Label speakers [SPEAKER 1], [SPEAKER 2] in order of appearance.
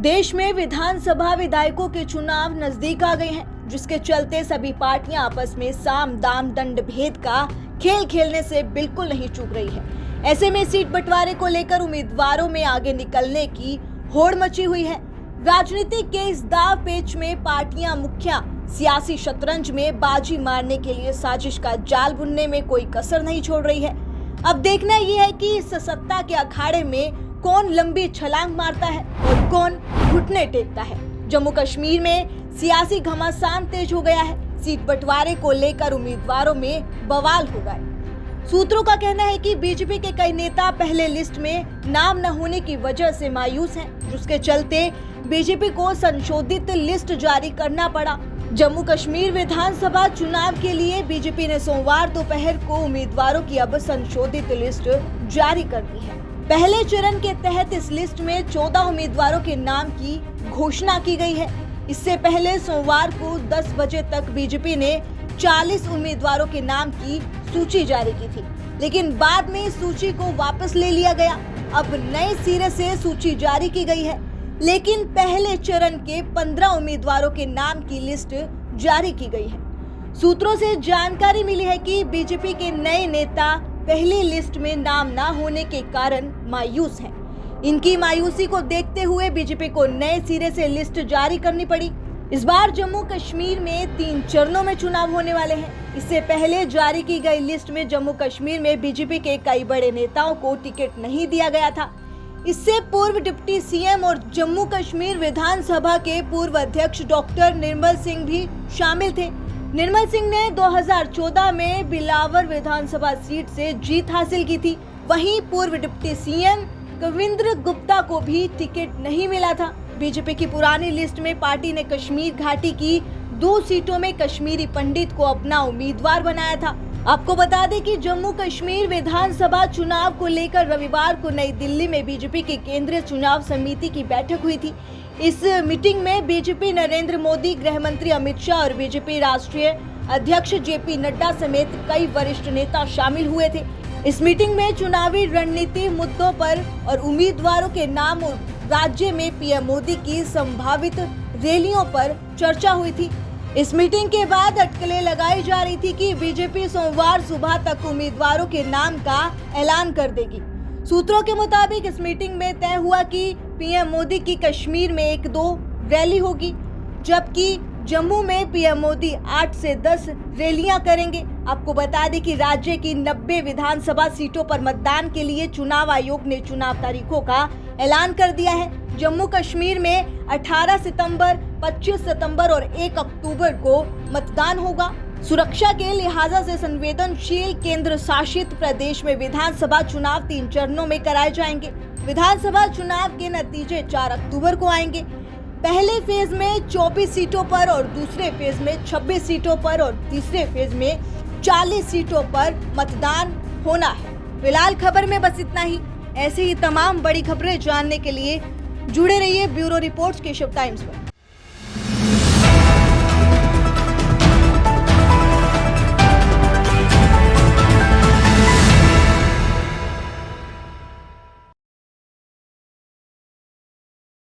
[SPEAKER 1] देश में विधानसभा विधायकों के चुनाव नजदीक आ गए हैं, जिसके चलते सभी पार्टियां आपस में साम दाम दंड भेद का खेल खेलने से बिल्कुल नहीं चूक रही है। ऐसे में सीट बंटवारे को लेकर उम्मीदवारों में आगे निकलने की होड़ मची हुई है। राजनीति के इस दाव पेच में पार्टियां मुखिया सियासी शतरंज में बाजी मारने के लिए साजिश का जाल बुनने में कोई कसर नहीं छोड़ रही है। अब देखना यह है कि इस सत्ता के अखाड़े में कौन लंबी छलांग मारता है और कौन घुटने टेकता है। जम्मू कश्मीर में सियासी घमासान तेज हो गया है। सीट बंटवारे को लेकर उम्मीदवारों में बवाल हो गए। सूत्रों का कहना है कि बीजेपी के कई नेता पहले लिस्ट में नाम न होने की वजह से मायूस हैं, जिसके चलते बीजेपी को संशोधित लिस्ट जारी करना पड़ा। जम्मू कश्मीर विधानसभा चुनाव के लिए बीजेपी ने सोमवार दोपहर को उम्मीदवारों की अब संशोधित लिस्ट जारी कर दी है। पहले चरण के तहत इस लिस्ट में 14 उम्मीदवारों के नाम की घोषणा की गई है। इससे पहले सोमवार को 10 बजे तक बीजेपी ने 40 उम्मीदवारों के नाम की सूची जारी की थी, लेकिन बाद में इस सूची को वापस ले लिया गया। अब नए सिरे से सूची जारी की गई है, लेकिन पहले चरण के 15 उम्मीदवारों के नाम की लिस्ट जारी की गई है। सूत्रों से जानकारी मिली है कि बीजेपी के नए नेता पहली लिस्ट में नाम न होने के कारण मायूस हैं। इनकी मायूसी को देखते हुए बीजेपी को नए सिरे से लिस्ट जारी करनी पड़ी। इस बार जम्मू कश्मीर में 3 चरणों में चुनाव होने वाले हैं। इससे पहले जारी की गई लिस्ट में जम्मू कश्मीर में बीजेपी के कई बड़े नेताओं को टिकट नहीं दिया गया था। इससे पूर्व डिप्टी सीएम और जम्मू कश्मीर विधानसभा के पूर्व अध्यक्ष डॉक्टर निर्मल सिंह भी शामिल थे। निर्मल सिंह ने 2014 में बिलावर विधानसभा सीट से जीत हासिल की थी। वहीं पूर्व डिप्टी सीएम कविंद्र गुप्ता को भी टिकट नहीं मिला था। बीजेपी की पुरानी लिस्ट में पार्टी ने कश्मीर घाटी की 2 सीटों में कश्मीरी पंडित को अपना उम्मीदवार बनाया था। आपको बता दें कि जम्मू कश्मीर विधानसभा चुनाव को लेकर रविवार को नई दिल्ली में बीजेपी की केंद्रीय चुनाव समिति की बैठक हुई थी। इस मीटिंग में बीजेपी नरेंद्र मोदी, गृह मंत्री अमित शाह और बीजेपी राष्ट्रीय अध्यक्ष जेपी नड्डा समेत कई वरिष्ठ नेता शामिल हुए थे। इस मीटिंग में चुनावी रणनीति मुद्दों पर और उम्मीदवारों के नाम और राज्य में पीएम मोदी की संभावित रैलियों पर चर्चा हुई थी। इस मीटिंग के बाद अटकलें लगाई जा रही थी कि बीजेपी सोमवार सुबह तक उम्मीदवारों के नाम का ऐलान कर देगी। सूत्रों के मुताबिक इस मीटिंग में तय हुआ कि पीएम मोदी की कश्मीर में 1-2 रैली होगी, जबकि जम्मू में पीएम मोदी 8 से 10 रैलियां करेंगे। आपको बता दें कि राज्य की 90 विधानसभा सीटों पर मतदान के लिए चुनाव आयोग ने चुनाव तारीखों का ऐलान कर दिया है। जम्मू कश्मीर में 18 सितंबर, 25 सितंबर और 1 अक्टूबर को मतदान होगा। सुरक्षा के लिहाजा से संवेदनशील केंद्र शासित प्रदेश में विधानसभा चुनाव 3 चरणों में कराए जाएंगे। विधानसभा चुनाव के नतीजे 4 अक्टूबर को आएंगे। पहले फेज में 24 सीटों पर और दूसरे फेज में 26 सीटों पर और तीसरे फेज में 40 सीटों पर मतदान होना है। फिलहाल खबर में बस इतना ही। ऐसे ही तमाम बड़ी खबरें जानने के लिए जुड़े रहिए ब्यूरो रिपोर्ट्स के शिव टाइम्स पर।